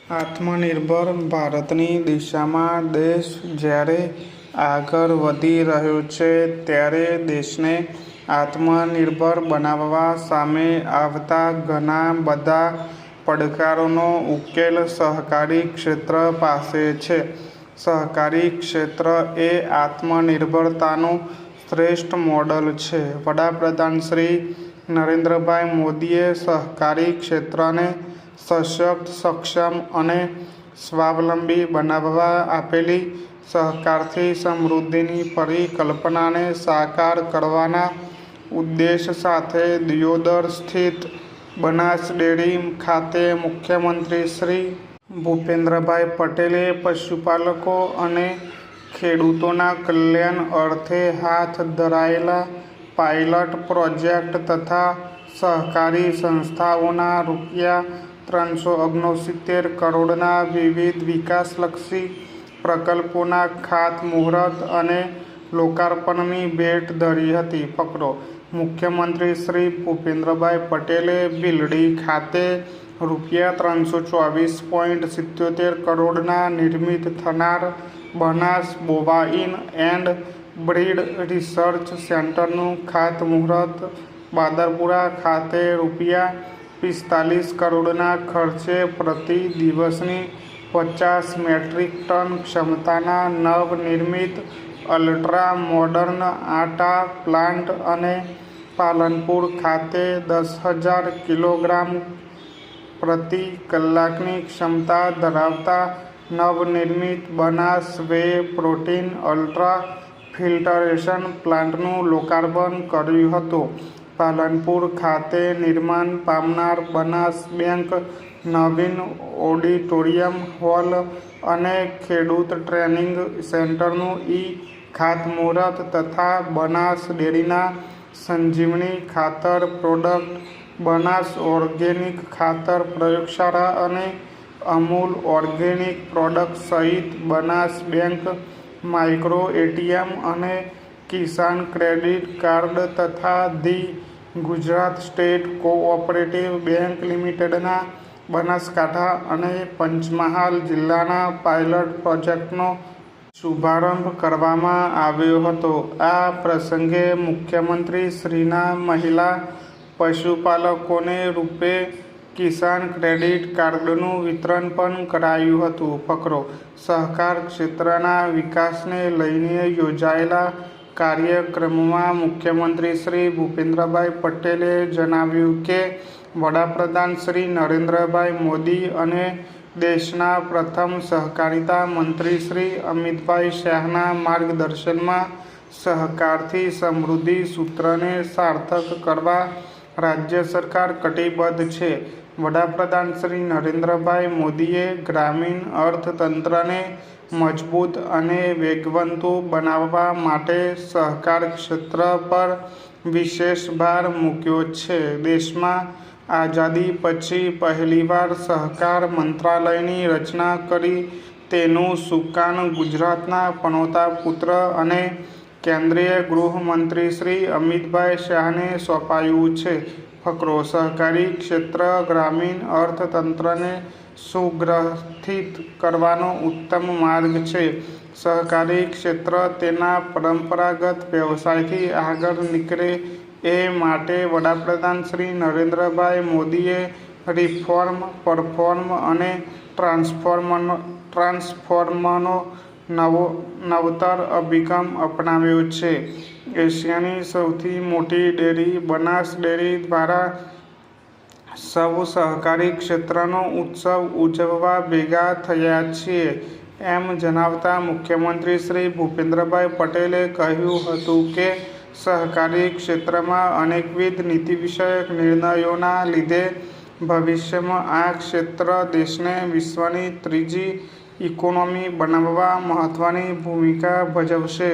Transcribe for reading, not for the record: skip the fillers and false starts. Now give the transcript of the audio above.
આત્મનિર્ભર ભારતની દિશામાં દેશ જ્યારે આગળ વધી રહ્યો છે ત્યારે દેશને આત્મનિર્ભર બનાવવા સામે આવતા ઘણા બધા પડકારોનો ઉકેલ સહકારી ક્ષેત્ર પાસે છે. સહકારી ક્ષેત્ર એ આત્મનિર્ભરતાનું શ્રેષ્ઠ મોડલ છે. વડાપ્રધાન શ્રી નરેન્દ્રભાઈ મોદીએ સહકારી ક્ષેત્રને સશક્ત, સક્ષમ અને સ્વાવલંબી બનાવવા આપેલી સહકારથી સમૃદ્ધિની પરિકલ્પનાને સાકાર કરવાના ઉદ્દેશ સાથે દિયોદર સ્થિત બનાસ ડેરી ખાતે મુખ્યમંત્રી શ્રી ભૂપેન્દ્રભાઈ પટેલે પશુપાલકો અને ખેડૂતોના કલ્યાણ અર્થે હાથ ધરાયેલા પાયલટ પ્રોજેક્ટ તથા સહકારી સંસ્થાઓના ₹369 કરોડના વિવિધ વિકાસલક્ષી પ્રકલ્પોના ખાતમુહૂર્ત અને લોકાર્પણની ભેટ ધરી હતી. મુખ્યમંત્રી શ્રી ભૂપેન્દ્રભાઈ પટેલે ભીલડી ખાતે ₹324.77 કરોડના નિર્મિત થનાર Banas bovine and breed research સેન્ટરનું ખાતમુહૂર્ત, બાદરપુરા ખાતે ₹45 કરોડના ખર્ચે પ્રતિ દિવસની 50 મેટ્રિક ટન ક્ષમતાના નવનિર્મિત અલ્ટ્રા મોડર્ન આટા પ્લાન્ટ અને પાલનપુર ખાતે 10,000 કિલોગ્રામ પ્રતિ કલાકની ક્ષમતા ધરાવતા નવનિર્મિત Banas way protein ultra filtration પ્લાન્ટનું લોકાર્પણ કર્યું હતું. પાલનપુર ખાતે નિર્માણ પામનાર બનાસ બેંક નવીન ઓડિટોરિયમ હોલ અને ખેડૂત ટ્રેનિંગ સેન્ટરનું ખાતમુહૂર્ત તથા બનાસ ડેરીના સંજીવની ખાતર પ્રોડક્ટ, બનાસ ઓર્ગેનિક ખાતર પ્રયોગશાળા અને અમૂલ ઓર્ગેનિક પ્રોડક્ટ સહિત બનાસ બેંક માઇક્રો એટીએમ અને કિસાન ક્રેડિટ કાર્ડ તથા the Gujarat state cooperative bank લિમિટેડના બનાસકાંઠા અને પંચમહાલ જિલ્લાના પાયલટ પ્રોજેક્ટનો શુભારંભ કરવામાં આવ્યો હતો. આ પ્રસંગે મુખ્યમંત્રી શ્રીના મહિલા પશુપાલકોને કિસાન ક્રેડિટ કાર્ડનું વિતરણ પણ કરાયું હતું. સહકાર ક્ષેત્રના વિકાસને લઈને યોજાયેલા કાર્યક્રમમાં મુખ્યમંત્રી શ્રી ભૂપેન્દ્રભાઈ પટેલે જણાવ્યું કે વડાપ્રધાન શ્રી નરેન્દ્રભાઈ મોદી અને દેશના પ્રથમ સહકારિતા મંત્રી શ્રી અમિતભાઈ શાહના માર્ગદર્શનમાં સહકારથી સમૃદ્ધિ સૂત્રને સાર્થક કરવા રાજ્ય સરકાર કટિબદ્ધ છે. વડાપ્રધાન શ્રી નરેન્દ્રભાઈ મોદીએ ગ્રામીણ અર્થતંત્રને મજબૂત અને વેગવંતુ બનાવવા માટે સહકાર ક્ષેત્ર પર વિશેષ ભાર મૂક્યો છે. દેશમાં આઝાદી પછી પહેલીવાર સહકાર મંત્રાલયની રચના કરી તેનું સુકાન ગુજરાતના પનોતા પુત્ર અને કેન્દ્રીય ગૃહમંત્રી શ્રી અમિતભાઈ શાહને સોંપાયું છે. સહકારી ક્ષેત્ર ગ્રામીણ અર્થતંત્રને સુગ્રથિત કરવાનો ઉત્તમ માર્ગ છે. સહકારી ક્ષેત્ર તેના પરંપરાગત વ્યવસાયથી આગળ નીકળે એ માટે વડાપ્રધાન શ્રી નરેન્દ્રભાઈ મોદીએ રિફોર્મ, પરફોર્મ અને ટ્રાન્સફોર્મનો નવતર અભિગમ અપનાવ્યો છે. એશિયાની સૌથી મોટી ડેરી બનાસ ડેરી દ્વારા સૌ સહકારી ક્ષેત્રનો ઉત્સવ ઉજવવા ભેગા થયા છીએ એમ જણાવતા મુખ્યમંત્રી શ્રી ભૂપેન્દ્રભાઈ પટેલે કહ્યું હતું કે સહકારી ક્ષેત્રમાં અનેકવિધ નીતિ વિષયક નિર્ણયોના લીધે ભવિષ્યમાં આ ક્ષેત્ર દેશને વિશ્વની ત્રીજી ઇકોનોમી બનાવવા મહત્વની ભૂમિકા ભજવશે.